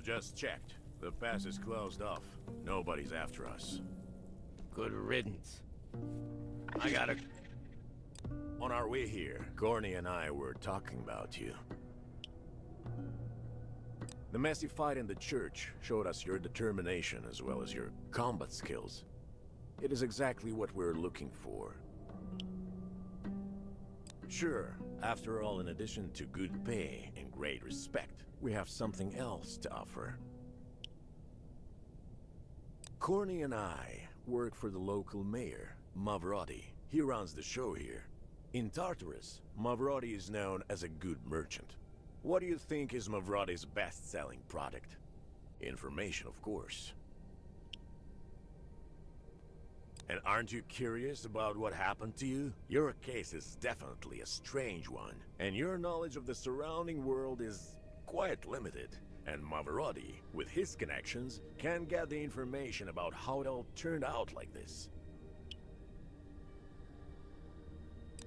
I've just checked. The pass is closed off. Nobody's after us. Good riddance. I gotta... On our way here, Corny and I were talking about you. The messy fight in the church showed us your determination as well as your combat skills. It is exactly what we're looking for. Sure, after all, in addition to good pay and great respect, we have something else to offer. Corny and I work for the local mayor, Mavrotti. He runs the show here. In Tartarus, Mavrotti is known as a good merchant. What do you think is Mavrotti's best-selling product? Information, of course. And aren't you curious about what happened to you? Your case is definitely a strange one, and your knowledge of the surrounding world is quite limited. And Mavrotti, with his connections, can get the information about how it all turned out like this.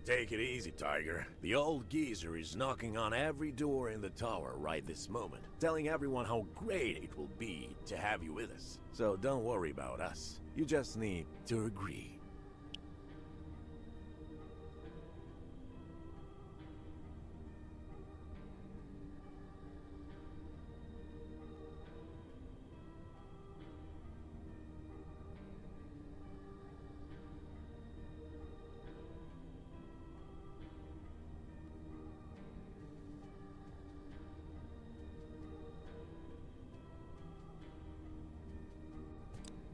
Take it easy, Tiger. The old geezer is knocking on every door in the tower right this moment, telling everyone how great it will be to have you with us. So don't worry about us. You just need to agree.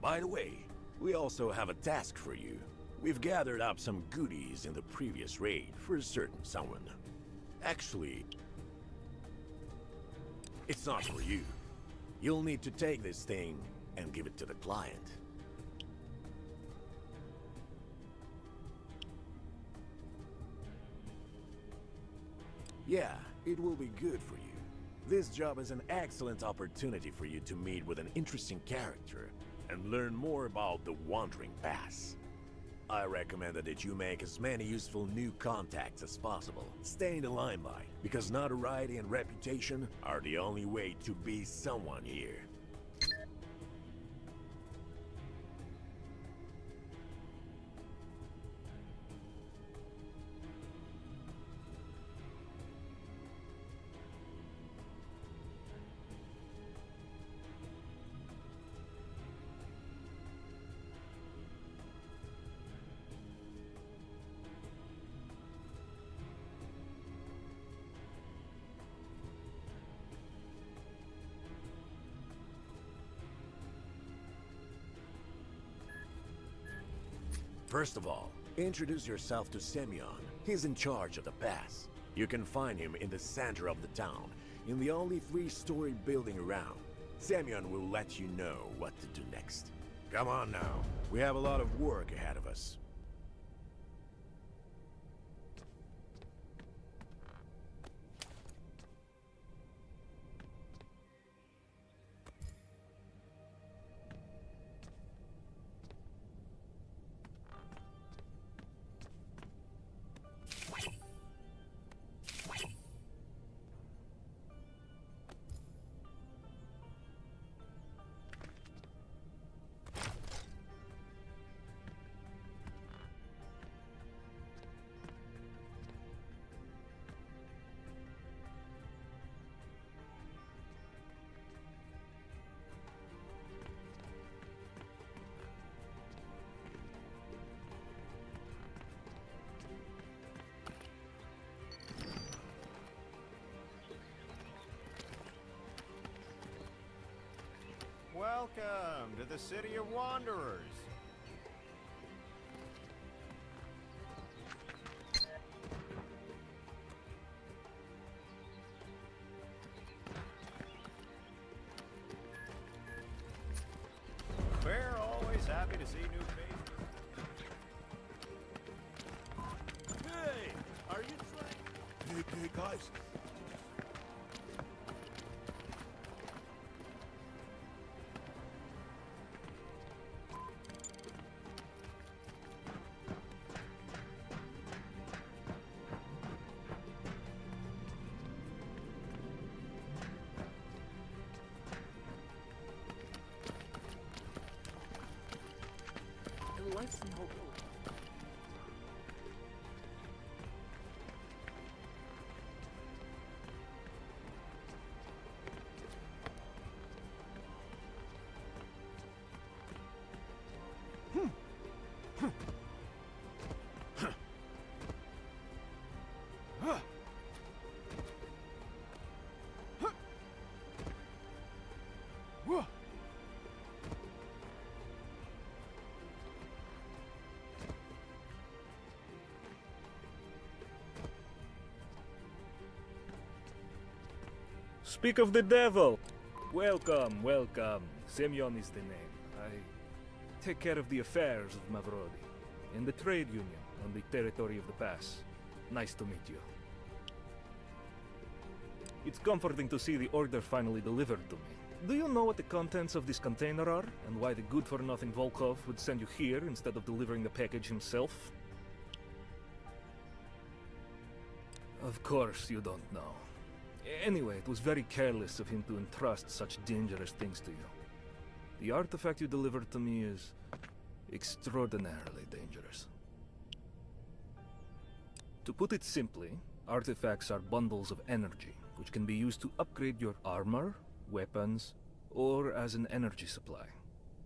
By the way, we also have a task for you. We've gathered up some goodies in the previous raid for a certain someone. Actually, it's not for you. You'll need to take this thing and give it to the client. Yeah, it will be good for you. This job is an excellent opportunity for you to meet with an interesting character and learn more about the Wandering Pass. I recommend that you make as many useful new contacts as possible. Stay in the limelight, because notoriety and reputation are the only way to be someone here. First of all, introduce yourself to Semyon. He's in charge of the pass. You can find him in the center of the town, in the only 3-story building around. Semyon will let you know what to do next. Come on now, we have a lot of work ahead of us. Welcome to the City of Wanderers. We're always happy to see new faces. Hey, are you trying? Hey, guys. Speak of the devil! Welcome, welcome. Semyon is the name. I take care of the affairs of Mavrodi, in the trade union on the territory of the pass. Nice to meet you. It's comforting to see the order finally delivered to me. Do you know what the contents of this container are, and why the good-for-nothing Volkov would send you here instead of delivering the package himself? Of course you don't know. Anyway, it was very careless of him to entrust such dangerous things to you. The artifact you delivered to me is extraordinarily dangerous. To put it simply, artifacts are bundles of energy, which can be used to upgrade your armor, weapons, or as an energy supply.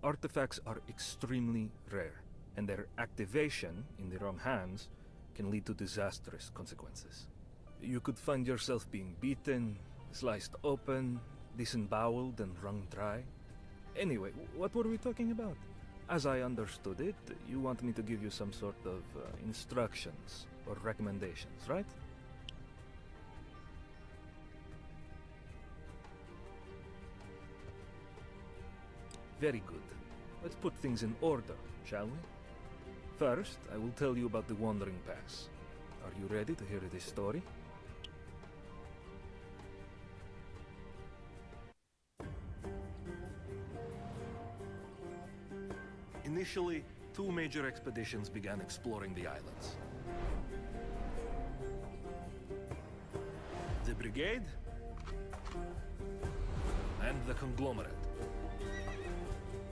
Artifacts are extremely rare, and their activation in the wrong hands can lead to disastrous consequences. You could find yourself being beaten, sliced open, disemboweled and wrung dry. Anyway, what were we talking about? As I understood it, you want me to give you some sort of instructions or recommendations, right? Very good. Let's put things in order, shall we? First, I will tell you about the Wandering Pass. Are you ready to hear this story? Initially, two major expeditions began exploring the islands. The Brigade and the Conglomerate.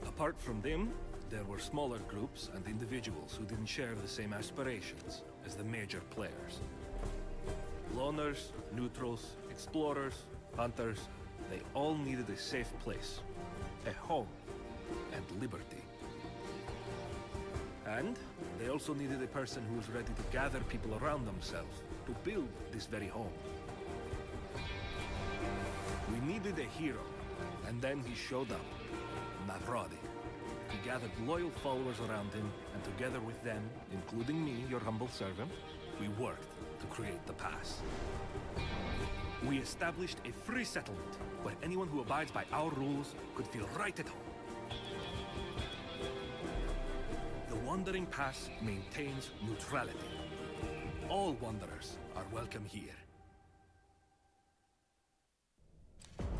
Apart from them, there were smaller groups and individuals who didn't share the same aspirations as the major players. Loners, neutrals, explorers, hunters, they all needed a safe place, a home, and liberty. And they also needed a person who was ready to gather people around themselves to build this very home. We needed a hero, and then he showed up, Mavrodi. He gathered loyal followers around him, and together with them, including me, your humble servant, we worked to create the pass. We established a free settlement, where anyone who abides by our rules could feel right at home. The Wandering Pass maintains neutrality. All wanderers are welcome here.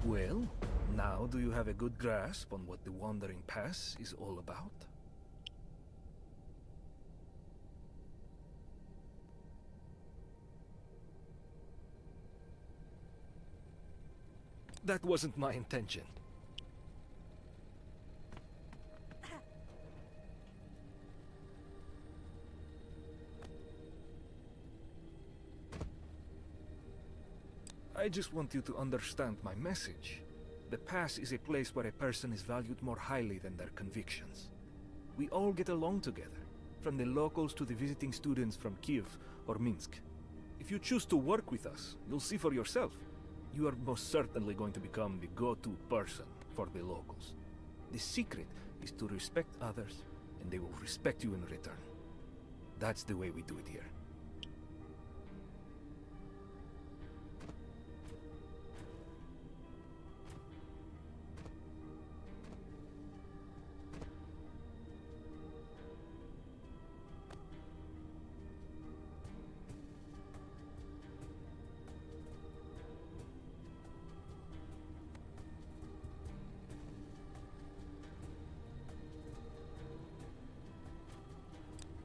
Well, now do you have a good grasp on what the Wandering Pass is all about? That wasn't my intention. I just want you to understand my message. The pass is a place where a person is valued more highly than their convictions. We all get along together, from the locals to the visiting students from Kiev or Minsk. If you choose to work with us, you'll see for yourself. You are most certainly going to become the go-to person for the locals. The secret is to respect others, and they will respect you in return. That's the way we do it here.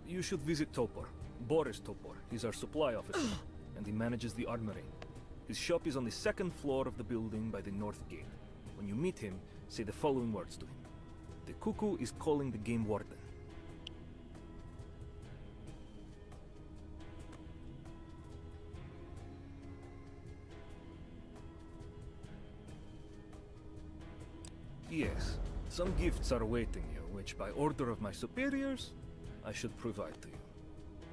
You should visit Topor. Boris Topor. He's our supply officer, and he manages the armory. His shop is on the second floor of the building by the north gate. When you meet him, say the following words to him. The cuckoo is calling the game warden. Yes, some gifts are awaiting you, which by order of my superiors, I should provide to you.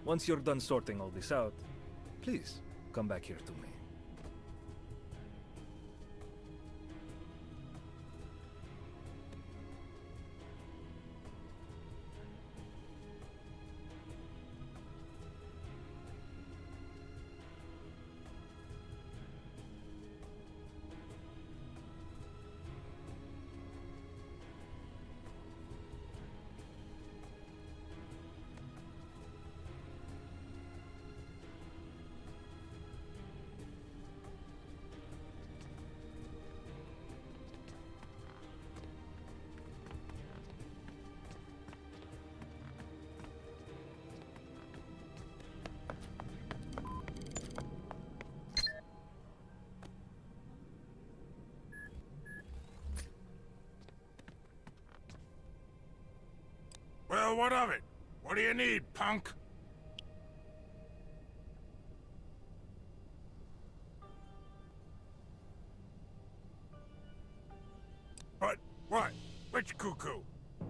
Once you're done sorting all this out, please come back here to me. Well, what of it? What do you need, punk? But, what? Which cuckoo?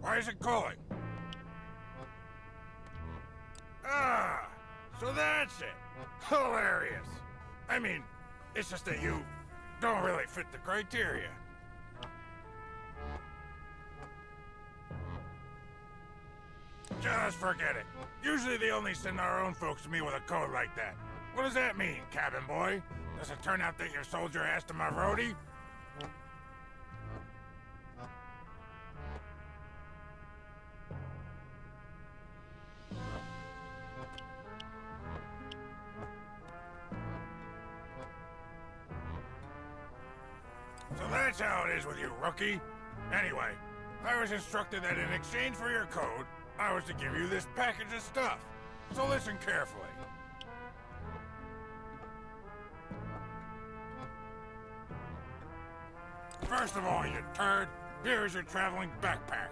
Why is it calling? Ah, so that's it. Hilarious. I mean, it's just that you don't really fit the criteria. Just forget it. Usually they only send our own folks to me with a code like that. What does that mean, cabin boy? Does it turn out that you sold your ass to my roadie? So that's how it is with you, rookie. Anyway, I was instructed that in exchange for your code, I was to give you this package of stuff. So listen carefully. First of all, you turd, here's your traveling backpack.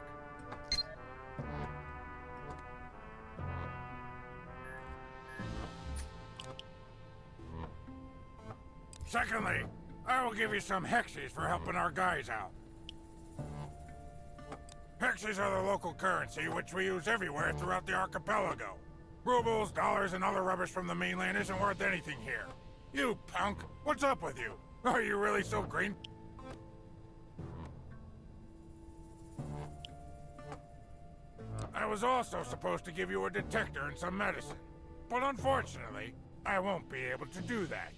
Secondly, I will give you some hexies for helping our guys out. Hexies are the local currency, which we use everywhere throughout the archipelago. Rubles, dollars, and other rubbish from the mainland isn't worth anything here. You punk, what's up with you? Are you really so green? I was also supposed to give you a detector and some medicine, but unfortunately, I won't be able to do that.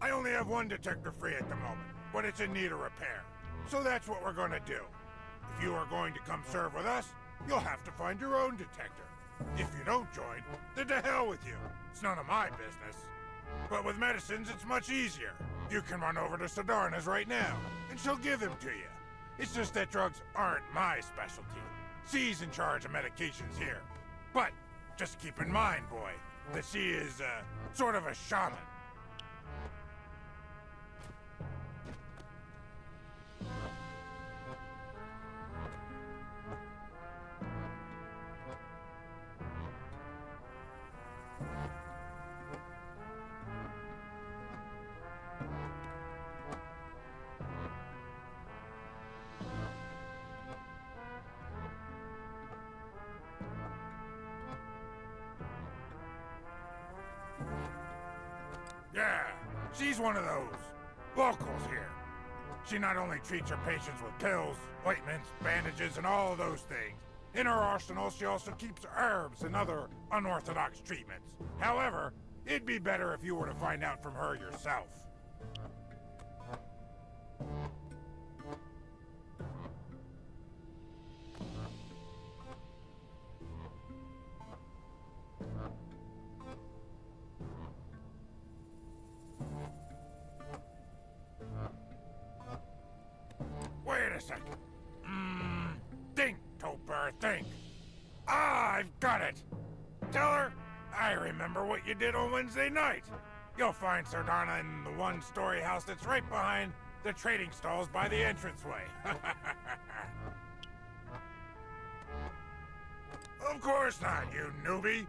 I only have one detector free at the moment, but it's in need of repair. So that's what we're gonna do. If you are going to come serve with us, you'll have to find your own detector. If you don't join, then to hell with you. It's none of my business. But with medicines, it's much easier. You can run over to Sadarna's right now, and she'll give them to you. It's just that drugs aren't my specialty. She's in charge of medications here. But just keep in mind, boy, that she is, sort of a shaman. Yeah, she's one of those locals here. She not only treats her patients with pills, ointments, bandages, and all those things. In her arsenal, she also keeps herbs and other unorthodox treatments. However, it'd be better if you were to find out from her yourself. Wait a second. Think, Topper, think. Ah, I've got it. Tell her, I remember what you did on Wednesday night. You'll find Sardana in the one-story house that's right behind the trading stalls by the entranceway. Of course not, you newbie.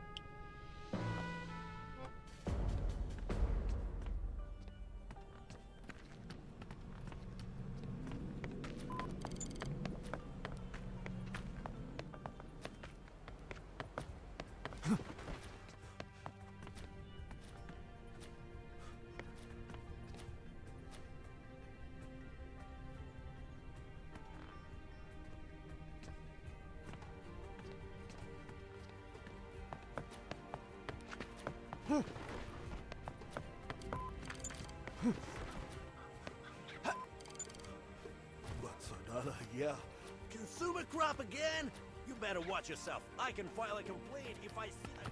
But Sardana, yeah. Consumer crop again? You better watch yourself. I can file a complaint if I see that.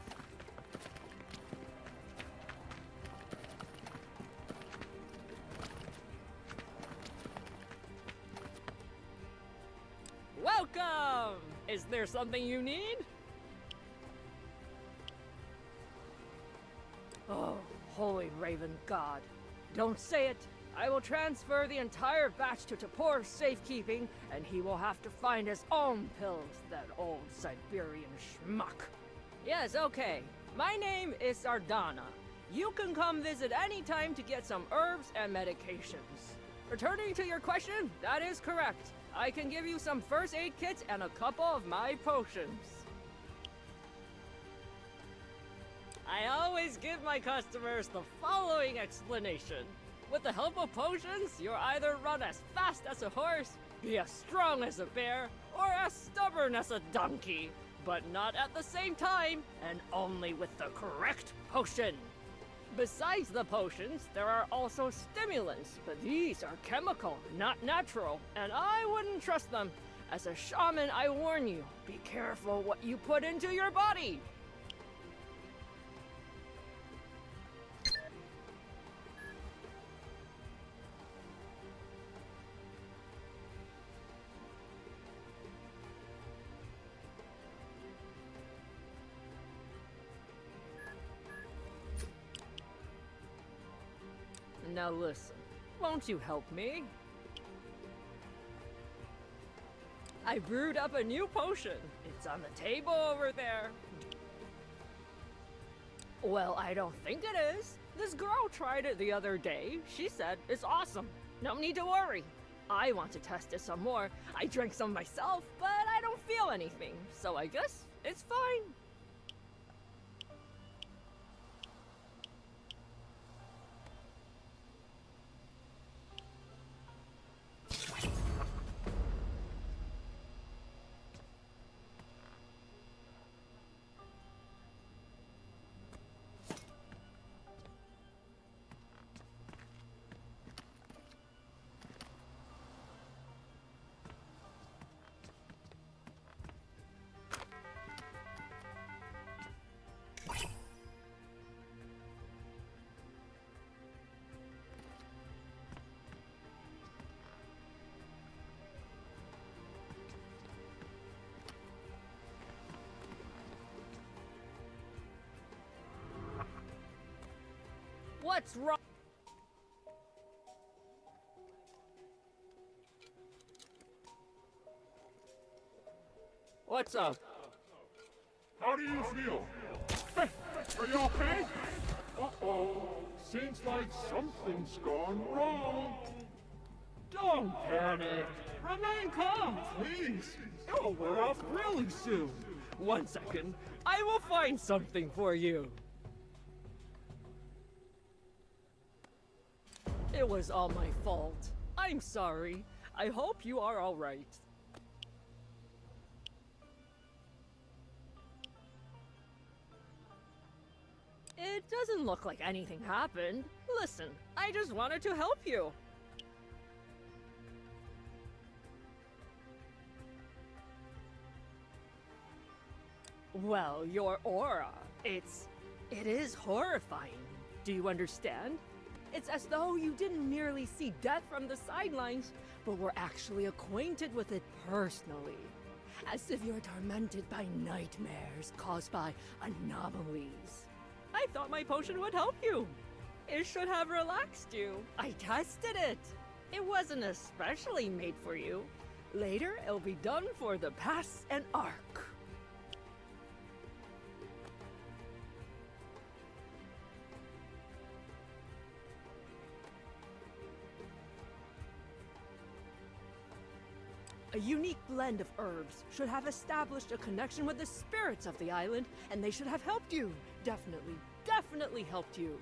Welcome! Is there something you need? Oh, holy raven god. Don't say it. I will transfer the entire batch to Tapor's safekeeping, and he will have to find his own pills, that old Siberian schmuck. Yes, okay. My name is Sardana. You can come visit anytime to get some herbs and medications. Returning to your question, that is correct. I can give you some first aid kits and a couple of my potions. I always give my customers the following explanation. With the help of potions, you'll either run as fast as a horse, be as strong as a bear, or as stubborn as a donkey. But not at the same time, and only with the correct potion. Besides the potions, there are also stimulants, but these are chemical, not natural, and I wouldn't trust them. As a shaman, I warn you, be careful what you put into your body. Now listen, won't you help me? I brewed up a new potion. It's on the table over there. Well, I don't think it is. This girl tried it the other day. She said it's awesome. No need to worry. I want to test it some more. I drank some myself, but I don't feel anything. So I guess it's fine. What's wrong? What's up? How do you feel? Hey, are you okay? Uh-oh. Seems like something's gone wrong. Don't panic. Remain calm, please. It will wear off really soon. 1 second. I will find something for you. It was all my fault. I'm sorry. I hope you are all right. It doesn't look like anything happened. Listen, I just wanted to help you. Well, your aura, it is horrifying. Do you understand? It's as though you didn't merely see death from the sidelines, but were actually acquainted with it personally. As if you're tormented by nightmares caused by anomalies. I thought my potion would help you. It should have relaxed you. I tested it. It wasn't especially made for you. Later, it'll be done for the pass and arc. A unique blend of herbs should have established a connection with the spirits of the island, and they should have helped you. Definitely helped you.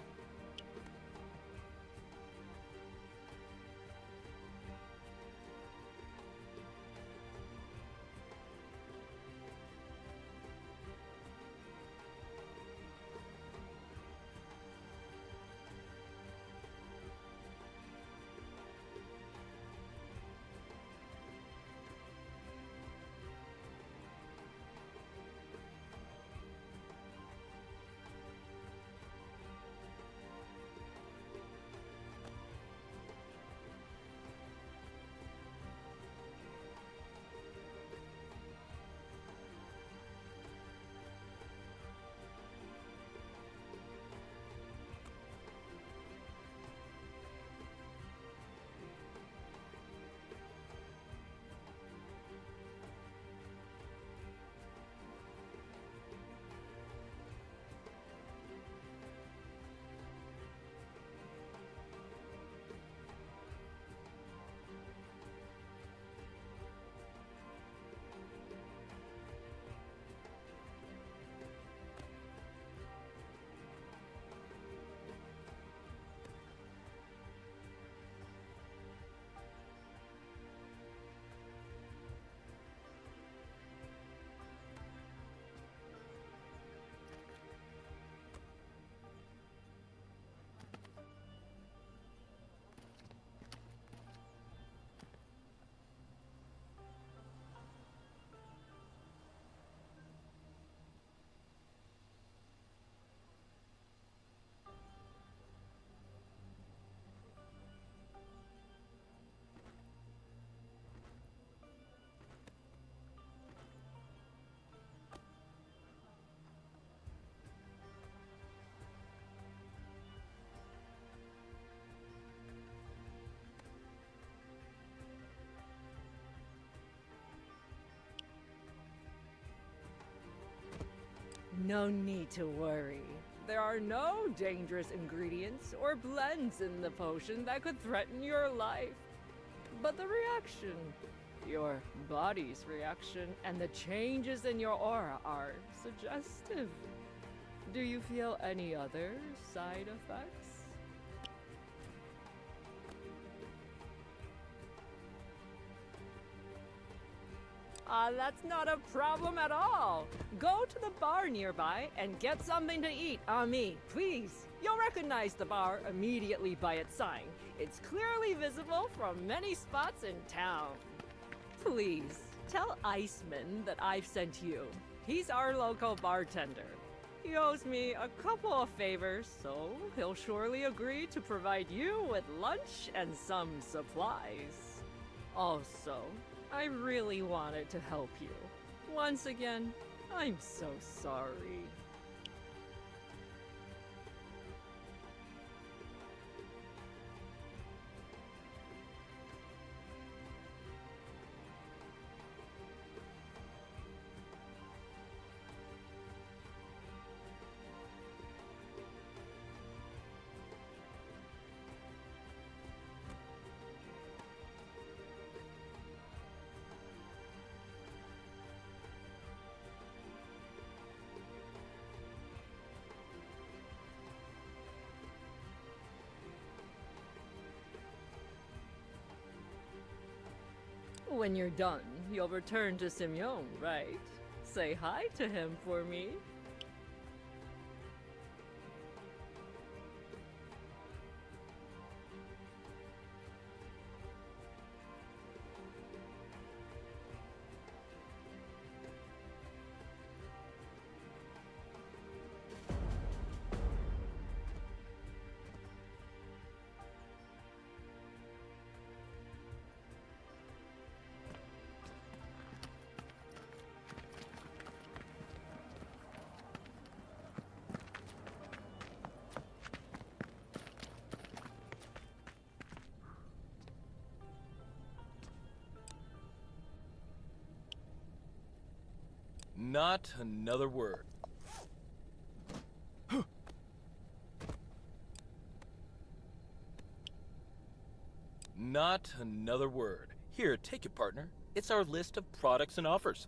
No need to worry. There are no dangerous ingredients or blends in the potion that could threaten your life. But the reaction, your body's reaction, and the changes in your aura are suggestive. Do you feel any other side effects? That's not a problem at all. Go to the bar nearby and get something to eat on me, please. You'll recognize the bar immediately by its sign. It's clearly visible from many spots in town. Please, tell Iceman that I've sent you. He's our local bartender. He owes me a couple of favors, so he'll surely agree to provide you with lunch and some supplies. Also, I really wanted to help you. Once again, I'm so sorry. When you're done, you'll return to Simeon, right? Say hi to him for me. Not another word. Not another word. Here, take it, partner. It's our list of products and offers.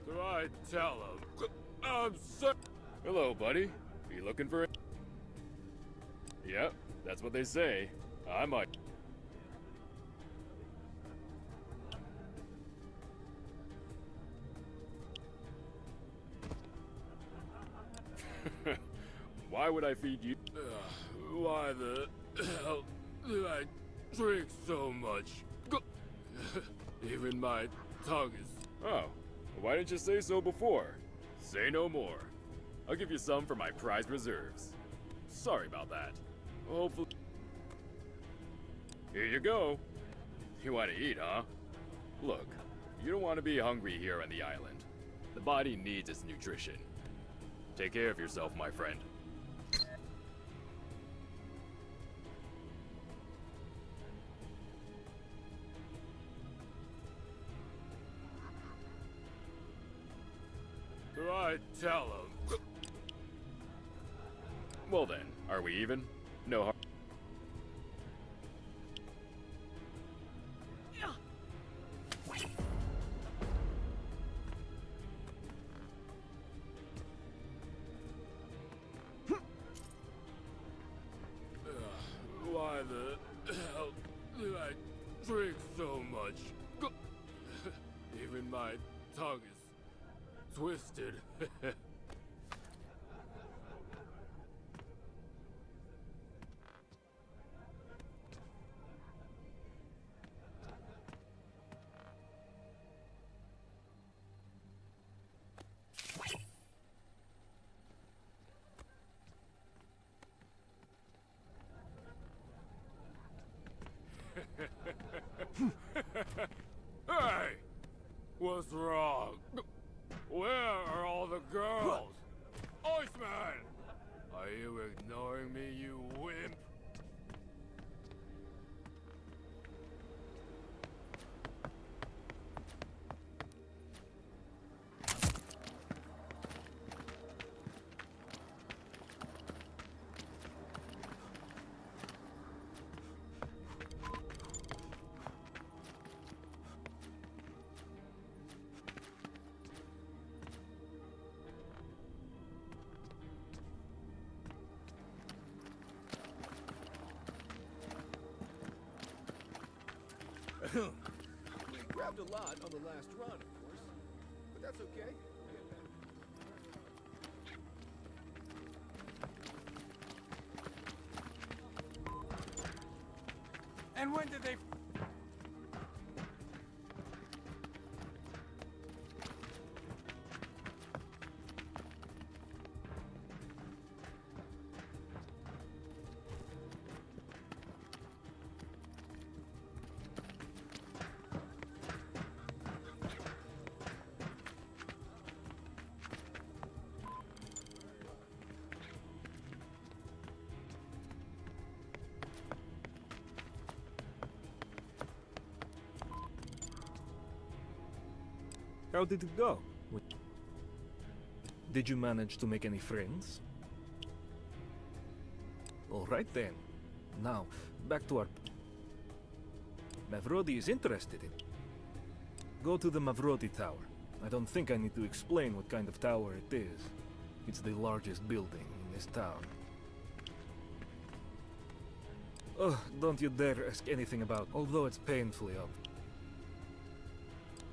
So I tell him, I'm so... Hello, buddy. You looking for it? Yep, that's what they say. I might... Why would I feed you? Why the hell do I drink so much? Even my tongue is... Oh, why didn't you say so before? Say no more. I'll give you some for my prized reserves. Sorry about that. Hopefully... Here you go. You want to eat, huh? Look, you don't want to be hungry here on the island. The body needs its nutrition. Take care of yourself, my friend. Do I tell him? Well then, are we even? No harm. drink so much. Even my tongue is twisted. Hey! What's wrong? Where are all the girls? Iceman! Are you ignoring me, you wimp? We grabbed a lot on the last run, of course, but that's okay. And when did they... How did it go? Did you manage to make any friends? Alright then. Now, back to our... Mavrodi is interested in... Go to the Mavrodi Tower. I don't think I need to explain what kind of tower it is. It's the largest building in this town. Oh, don't you dare ask anything about, although it's painfully obvious.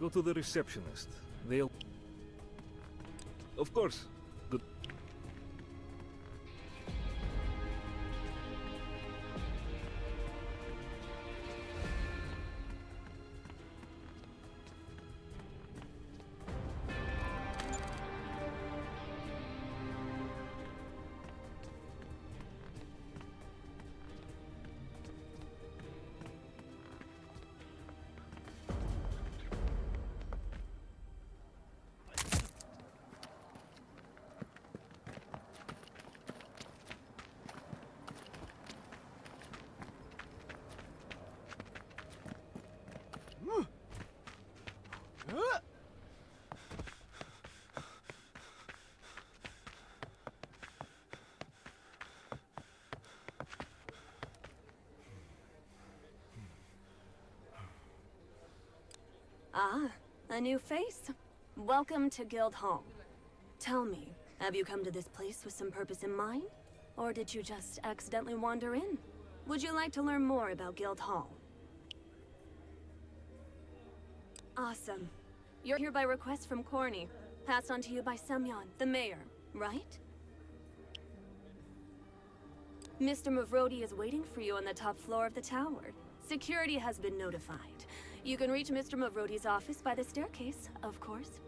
Go to the receptionist. They'll... Of course. Good. Ah, a new face. Welcome to Guild Hall. Tell me, have you come to this place with some purpose in mind? Or did you just accidentally wander in? Would you like to learn more about Guild Hall? Awesome. You're here by request from Corny, passed on to you by Semyon, the mayor, right? Mr. Mavrodi is waiting for you on the top floor of the tower. Security has been notified. You can reach Mr. Mavrodi's office by the staircase, of course.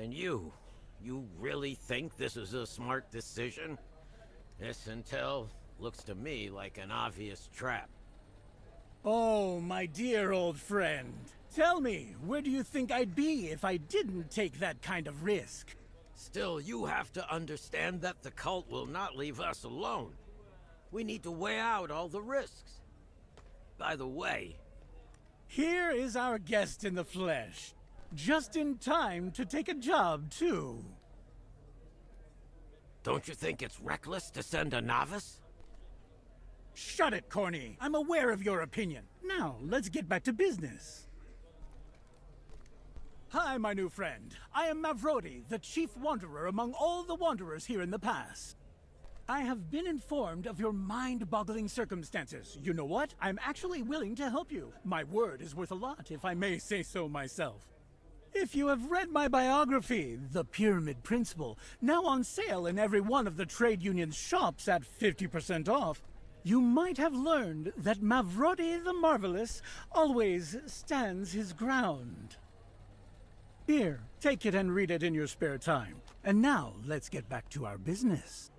And you really think this is a smart decision? This intel looks to me like an obvious trap. Oh, my dear old friend. Tell me, where do you think I'd be if I didn't take that kind of risk? Still, you have to understand that the cult will not leave us alone. We need to weigh out all the risks. By the way... Here is our guest in the flesh. Just in time to take a job, too. Don't you think it's reckless to send a novice? Shut it, Corny. I'm aware of your opinion. Now, let's get back to business. Hi, my new friend. I am Mavrodi, the chief wanderer among all the wanderers here in the pass. I have been informed of your mind-boggling circumstances. You know what? I'm actually willing to help you. My word is worth a lot, if I may say so myself. If you have read my biography, The Pyramid Principle, now on sale in every one of the trade union's shops at 50% off, you might have learned that Mavrodi the Marvelous always stands his ground. Here, take it and read it in your spare time. And now, let's get back to our business.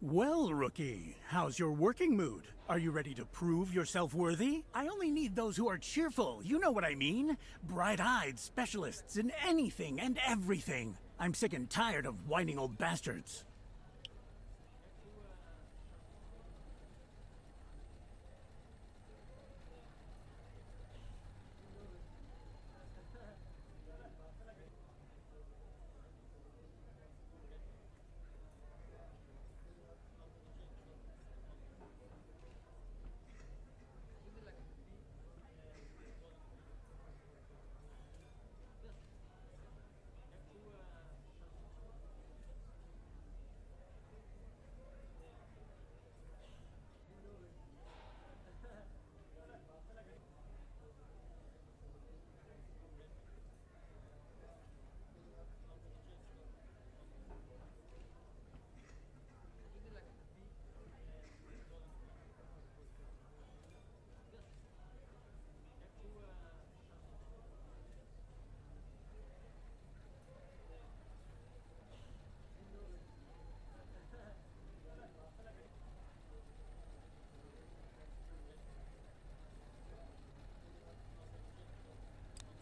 Well, rookie, how's your working mood? Are you ready to prove yourself worthy? I only need those who are cheerful, you know what I mean? Bright-eyed specialists in anything and everything. I'm sick and tired of whining old bastards.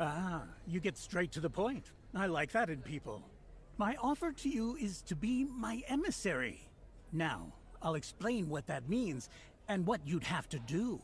Ah, you get straight to the point. I like that in people. My offer to you is to be my emissary. Now, I'll explain what that means and what you'd have to do.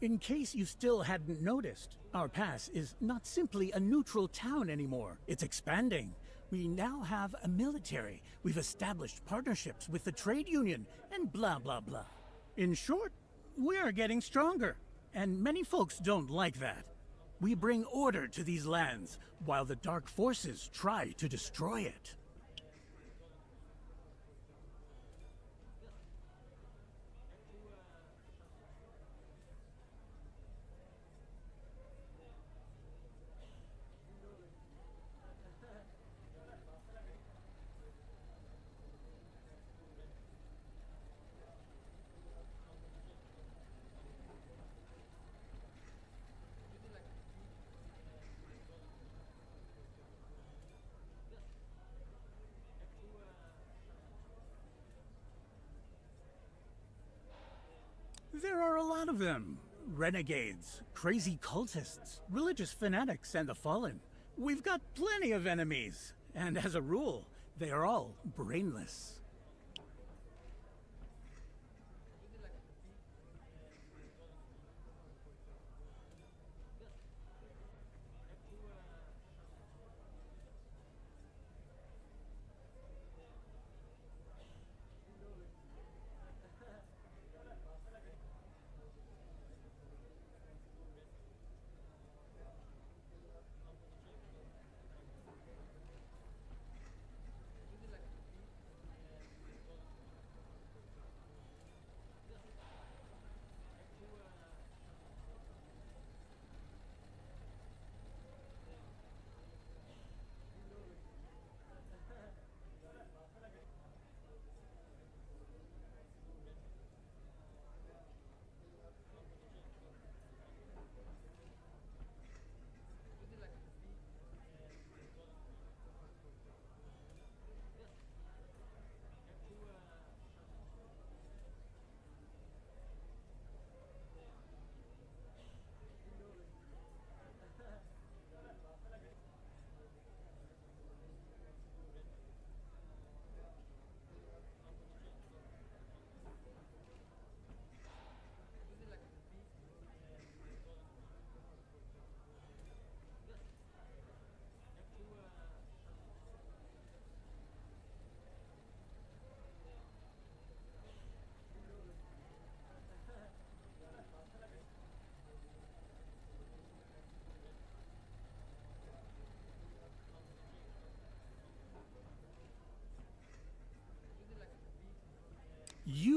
In case you still hadn't noticed, our pass is not simply a neutral town anymore. It's expanding. We now have a military. We've established partnerships with the trade union, and blah, blah, blah. In short, we are getting stronger. And many folks don't like that. We bring order to these lands, while the dark forces try to destroy it. There are a lot of them. Renegades, crazy cultists, religious fanatics, and the fallen. We've got plenty of enemies, and as a rule, they are all brainless.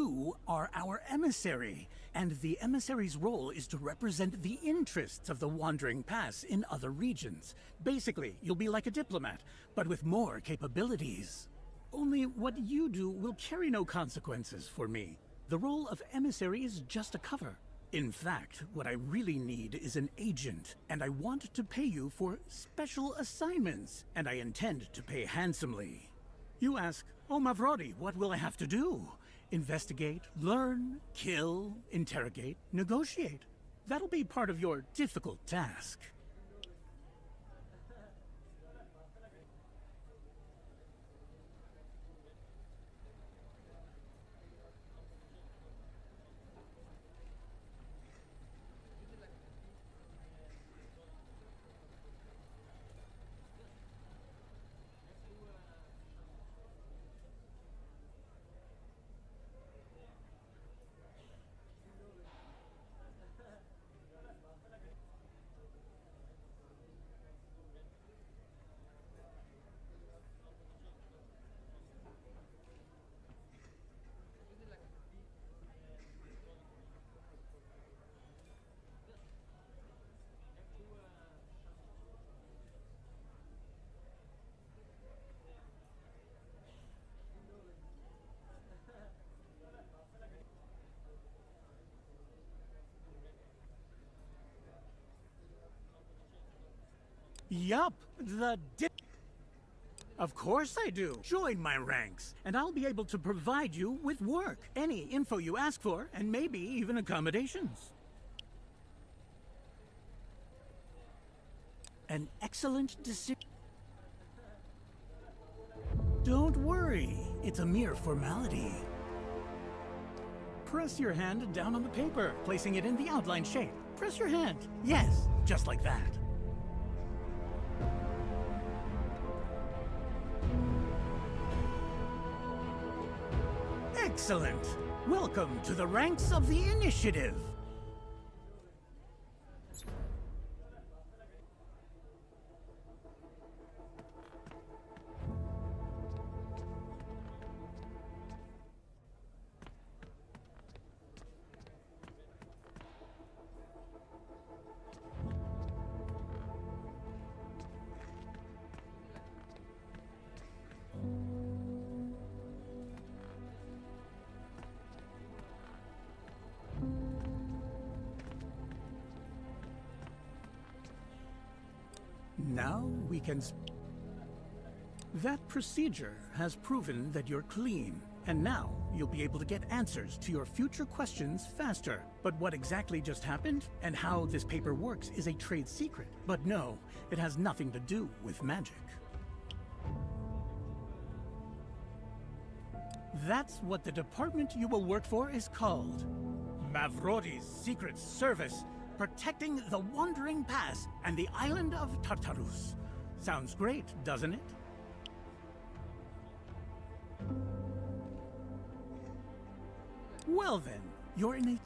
You are our emissary, and the emissary's role is to represent the interests of the Wandering Pass in other regions. Basically, you'll be like a diplomat, but with more capabilities. Only what you do will carry no consequences for me. The role of emissary is just a cover. In fact, what I really need is an agent, and I want to pay you for special assignments, and I intend to pay handsomely. You ask, oh Mavrodi, what will I have to do? Investigate, learn, kill, interrogate, negotiate. That'll be part of your difficult task. Yup, Of course I do. Join my ranks, and I'll be able to provide you with work, any info you ask for, and maybe even accommodations. An excellent decision. Don't worry, it's a mere formality. Press your hand down on the paper, placing it in the outline shape. Press your hand. Yes, just like that. Excellent! Welcome to the ranks of the Initiative! Now we can... That procedure has proven that you're clean, and now you'll be able to get answers to your future questions faster. But what exactly just happened, and how this paper works is a trade secret. But no, it has nothing to do with magic. That's what the department you will work for is called. Mavrodi's Secret Service, protecting the Wandering Pass and the island of Tartarus. Sounds great, doesn't it? Well then, you're in a...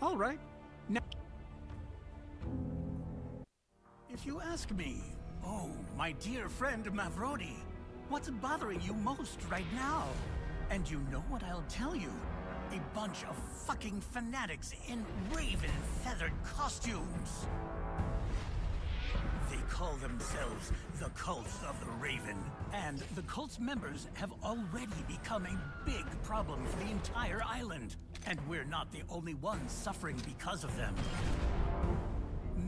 All right. Now... If you ask me, oh, my dear friend Mavrodi, what's bothering you most right now? And you know what I'll tell you? A bunch of fucking fanatics in raven feathered costumes. They call themselves the Cult of the Raven, and the cult's members have already become a big problem for the entire island, and we're not the only ones suffering because of them.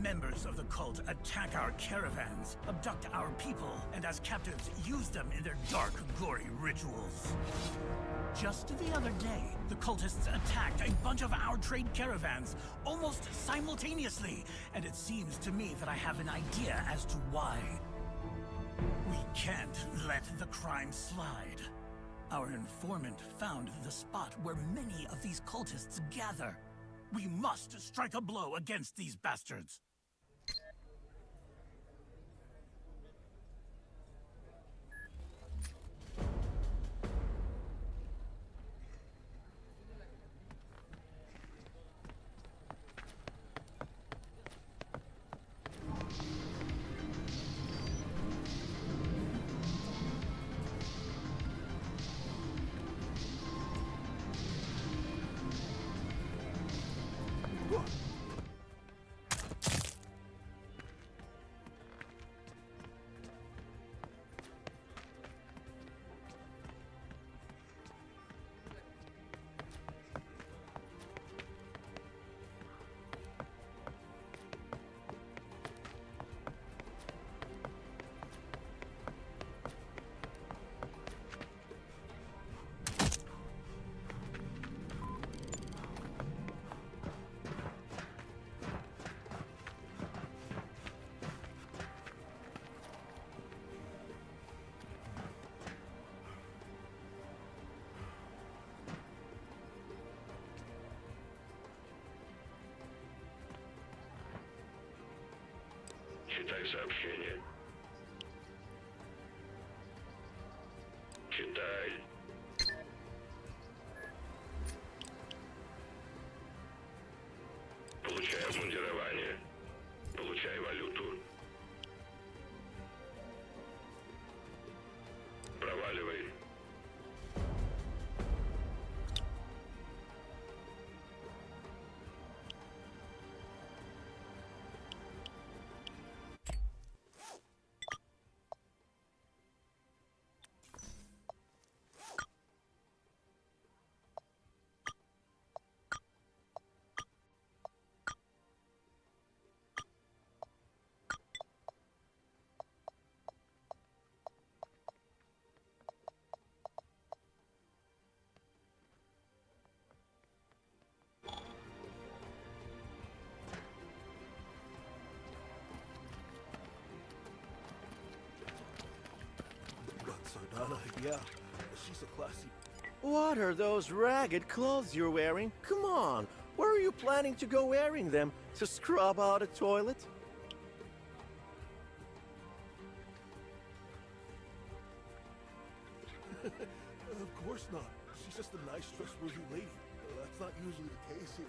Members of the cult attack our caravans, abduct our people, and as captives use them in their dark, gory rituals. Just the other day, the cultists attacked a bunch of our trade caravans, almost simultaneously, and it seems to me that I have an idea as to why. We can't let the crime slide. Our informant found the spot where many of these cultists gather. We must strike a blow against these bastards. Читай сообщение. Читай. Получай обмундирование. Получай валюту. Проваливай. Sardana, yeah. She's a classy... What are those ragged clothes you're wearing? Come on, where are you planning to go wearing them? To scrub out a toilet? Of course not. She's just a nice, trustworthy lady. That's not usually the case here.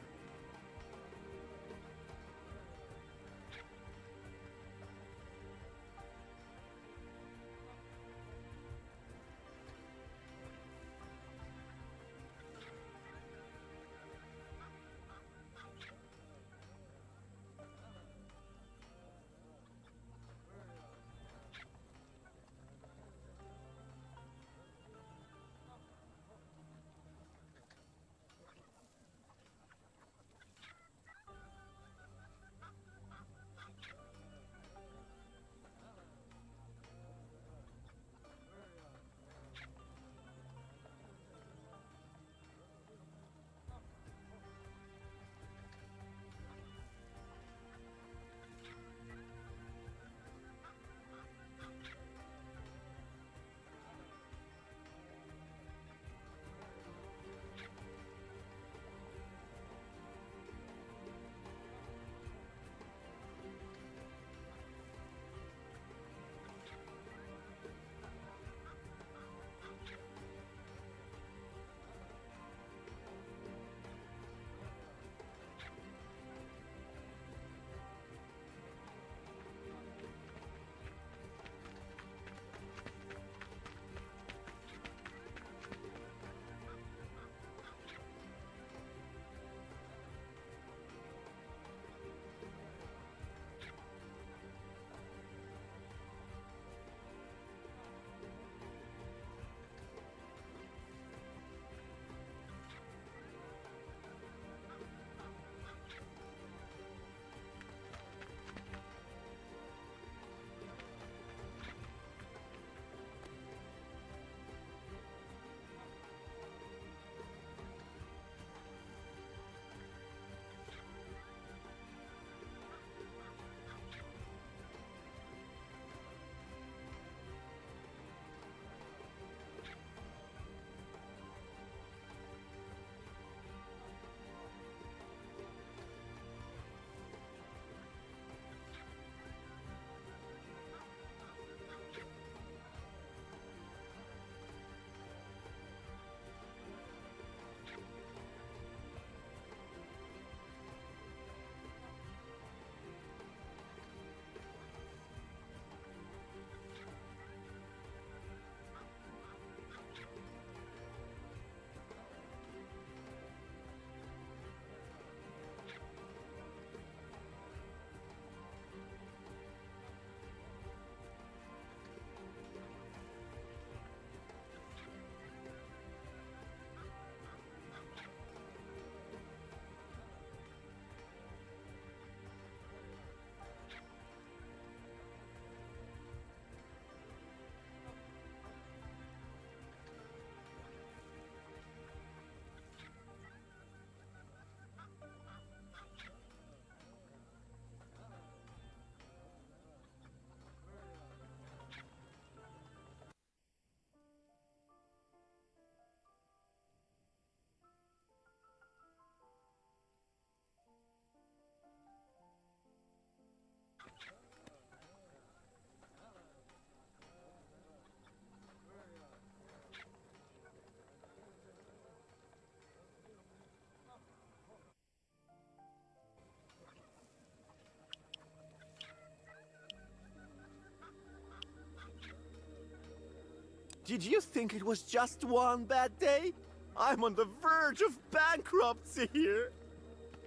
Did you think it was just one bad day? I'm on the verge of bankruptcy here.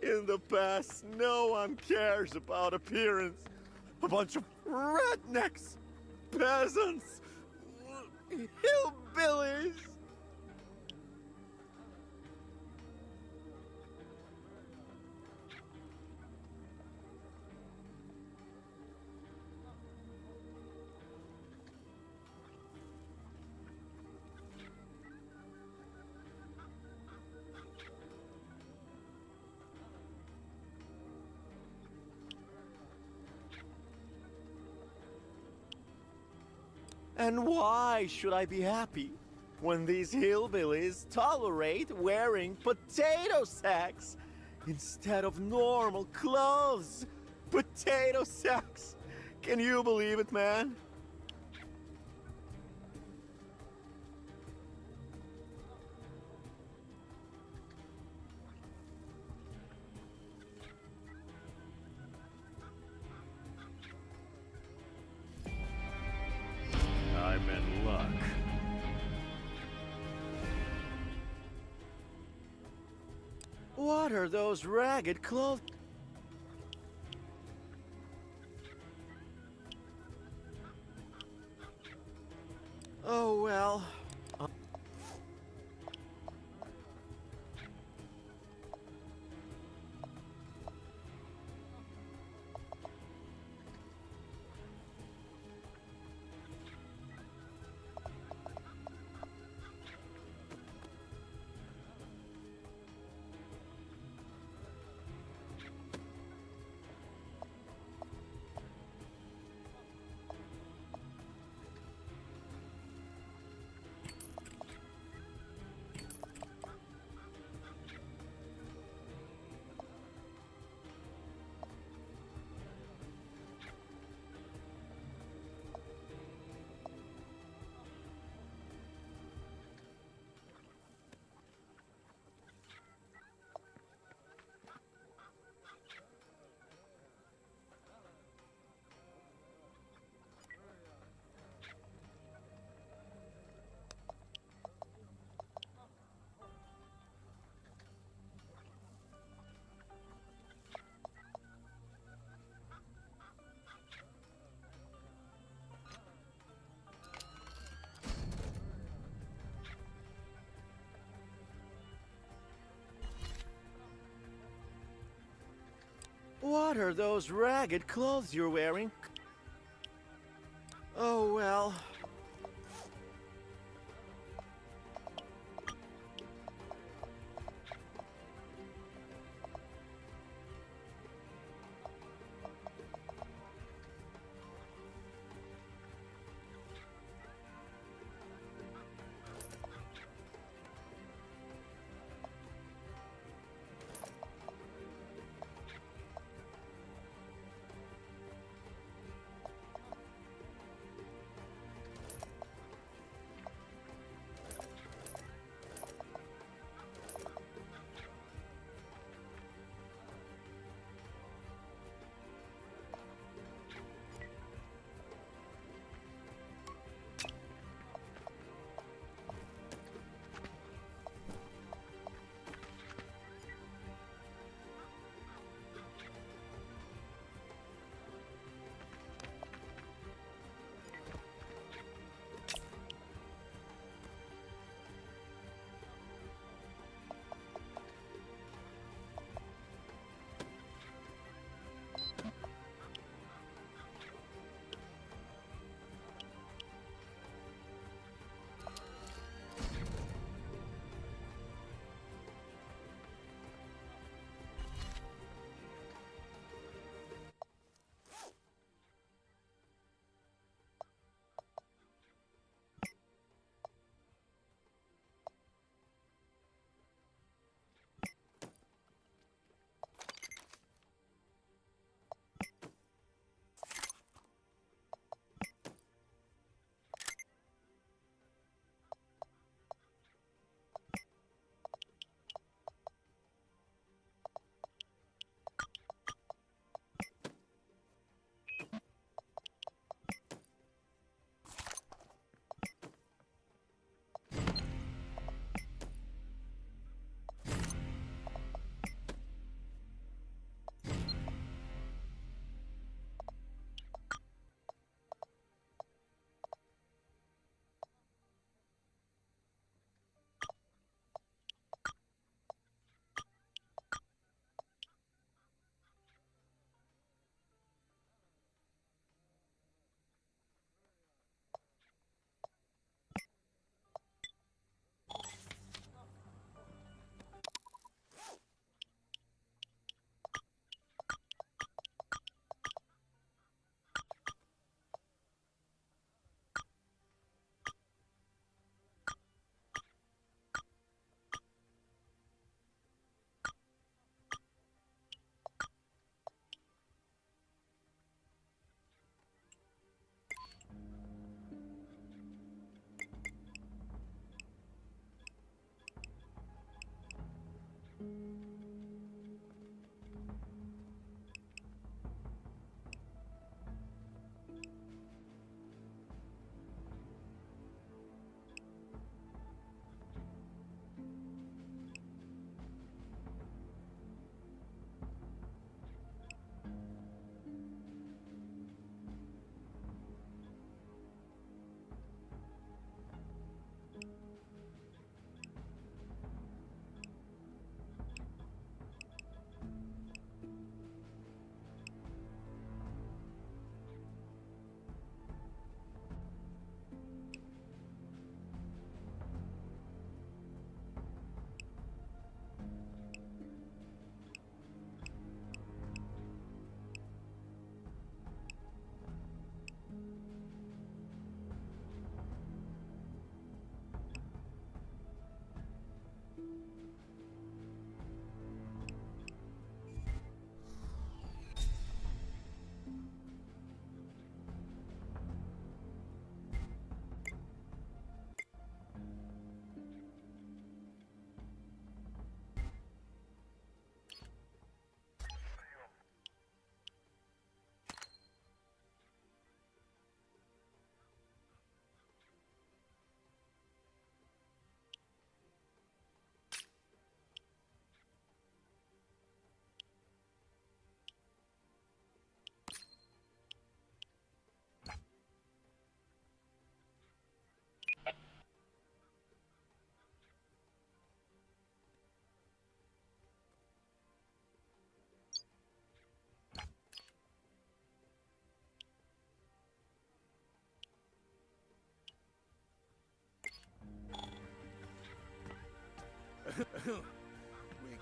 In the past, no one cares about appearance. A bunch of rednecks, peasants, hillbillies. And why should I be happy when these hillbillies tolerate wearing potato sacks instead of normal clothes? Potato sacks! Can you believe it, man? I'm in luck. What are those ragged clothes? Oh well. What are those ragged clothes you're wearing? Oh well. We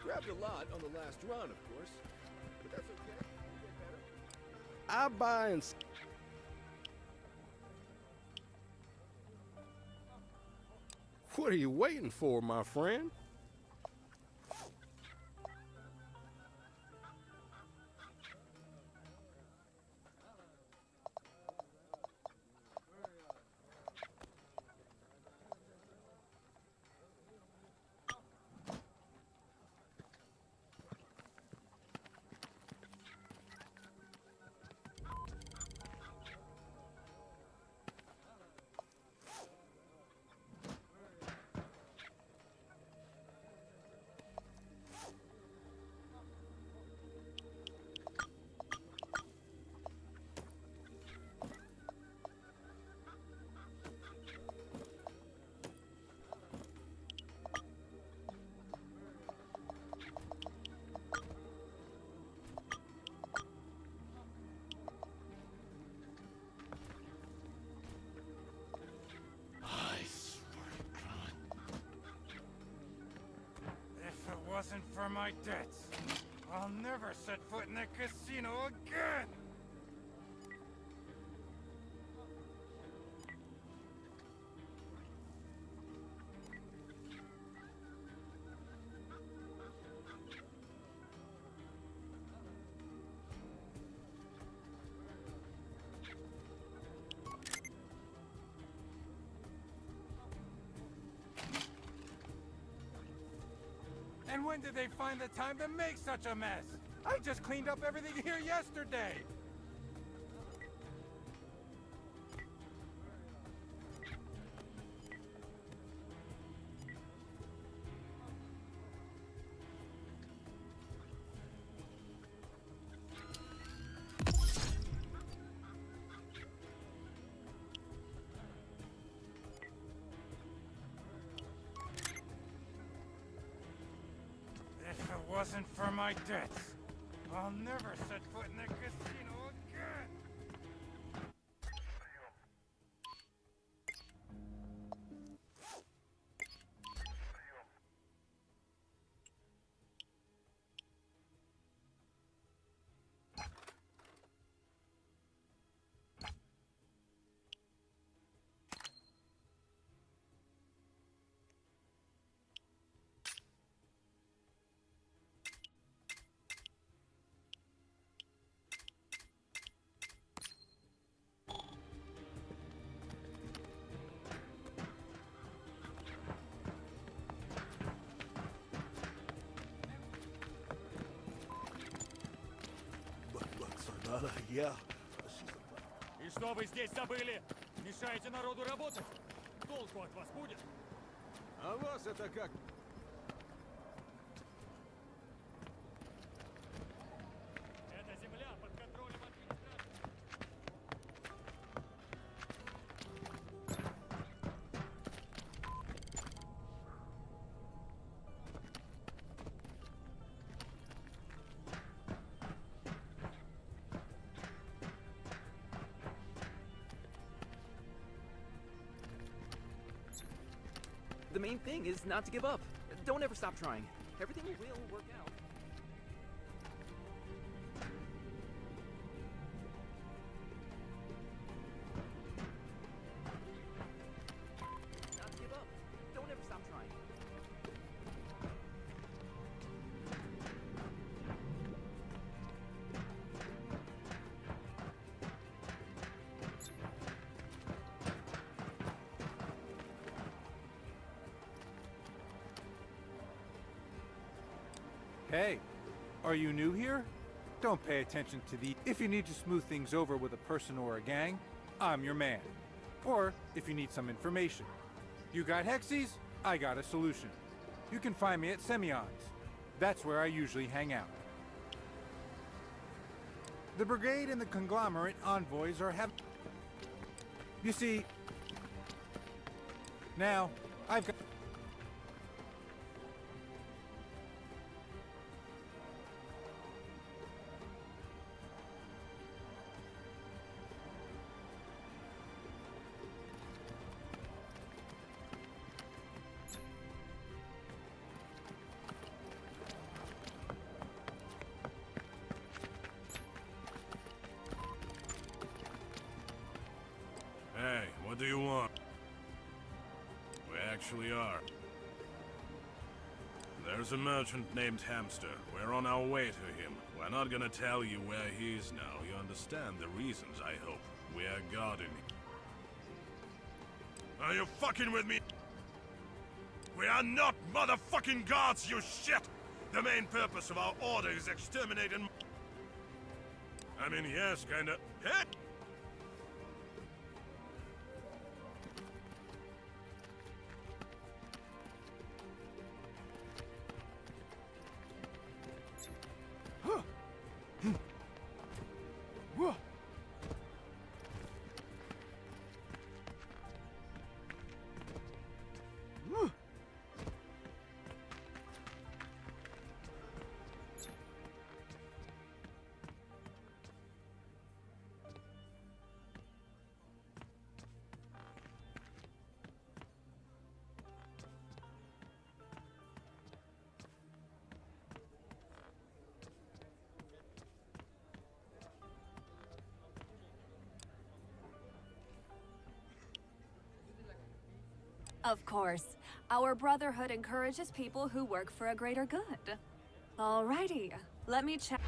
grabbed a lot on the last run, of course. But that's okay. We'll get better. I buy and What are you waiting for, my friend? If it wasn't for my debts, I'll never set foot in that casino again! And when did they find the time to make such a mess? I just cleaned up everything here yesterday! If it wasn't for my debts, I'll never set foot in that casino again! Yeah. И что вы здесь забыли? Мешаете народу работать? Толку от вас будет? А вас это как? Эта земля под контролем администрации. The main thing is not to give up. Don't ever stop trying. Everything will work out. Not to give up. Don't ever stop trying. Hey, are you new here? Don't pay attention to the... If you need to smooth things over with a person or a gang, I'm your man. Or if you need some information. You got hexies? I got a solution. You can find me at Semyon's. That's where I usually hang out. The brigade and the conglomerate envoys are having... You see... Now, I've got... actually are. There's a merchant named Hamster. We're on our way to him. We're not gonna tell you where he is now. You understand the reasons, I hope. We're guarding him. Are you fucking with me? We are not motherfucking guards, you shit! The main purpose of our order is exterminating... I mean, yes, kinda... Hey! Of course. Our brotherhood encourages people who work for a greater good. Alrighty, let me check.